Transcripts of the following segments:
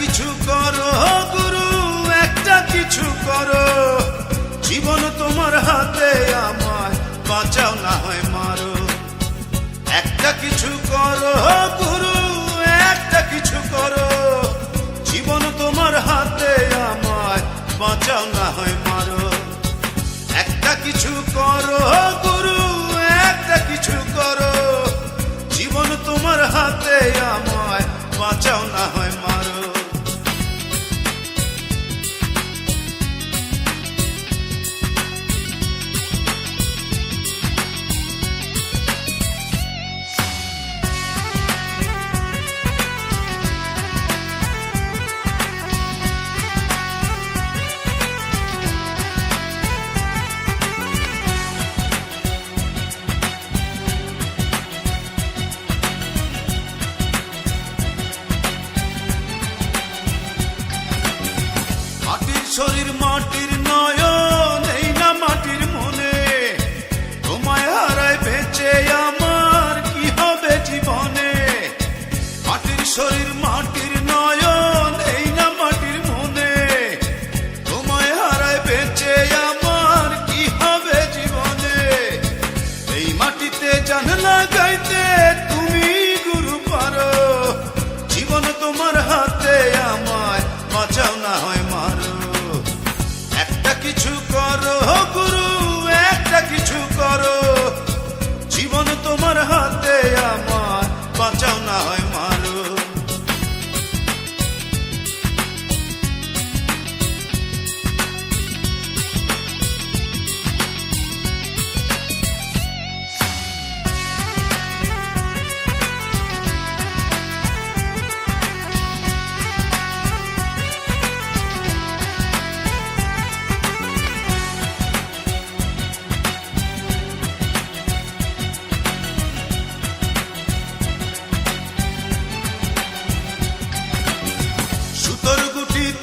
কিছু করো গুরু, একটা কিছু করো। জীবন তোমার হাতে, আমায় বাঁচাও না হয় মারো। একটা কিছু করো গুরু, একটা কিছু করো। জীবন তোমার হাতে, আমায় বাঁচাও না হয় মারো। একটা কিছু করো গুরু, একটা কিছু করো। জীবন তোমার হাতে, আমায় বাঁচাও না হয় মারো। শরীর মাটির নয়ন, এই না মাটির মনে। তোমায় হারায় বেঁচে আমার কি হবে জীবনে। মাটির শরীর মাটির নয়ন, এই না মাটির মনে। তোমায় হারায় বেঁচে আমার কি হবে জীবনে। এই মাটিতে জান লাগাইতে তুমি গুরু পারো। জীবন তোমার হাতে, আমায় বাঁচাও না হয় মারো। একটা কিছু করো গুরু, একটা কিছু করো। জীবন তোমার হাতে, আমার বাঁচাও না হয় মারো।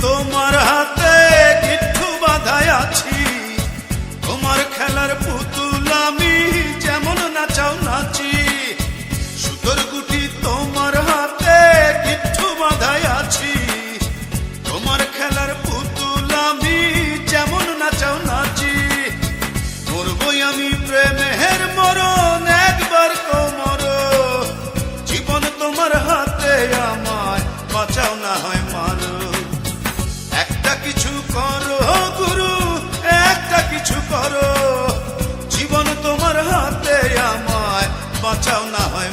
তোমার হাতে গিট্টু বাঁধায় আছি। তোমার খেলার পুতুল আমি, যেমন নাচাও নাচি। সুতোর গুটি তোমার হাতে গিট্টু বাঁধায় আছি। তোমার খেলার পুতুল আমি, যেমন নাচাও নাচি। মরবই আমি প্রেমের মরণ, একবার কোমর। জীবন তোমার হাতে, আমায় বাঁচাও না হয় মারো। একটা কিছু করো গুরু, একটা কিছু করো। জীবন তোমার হাতে, আমায় বাঁচাও না হয়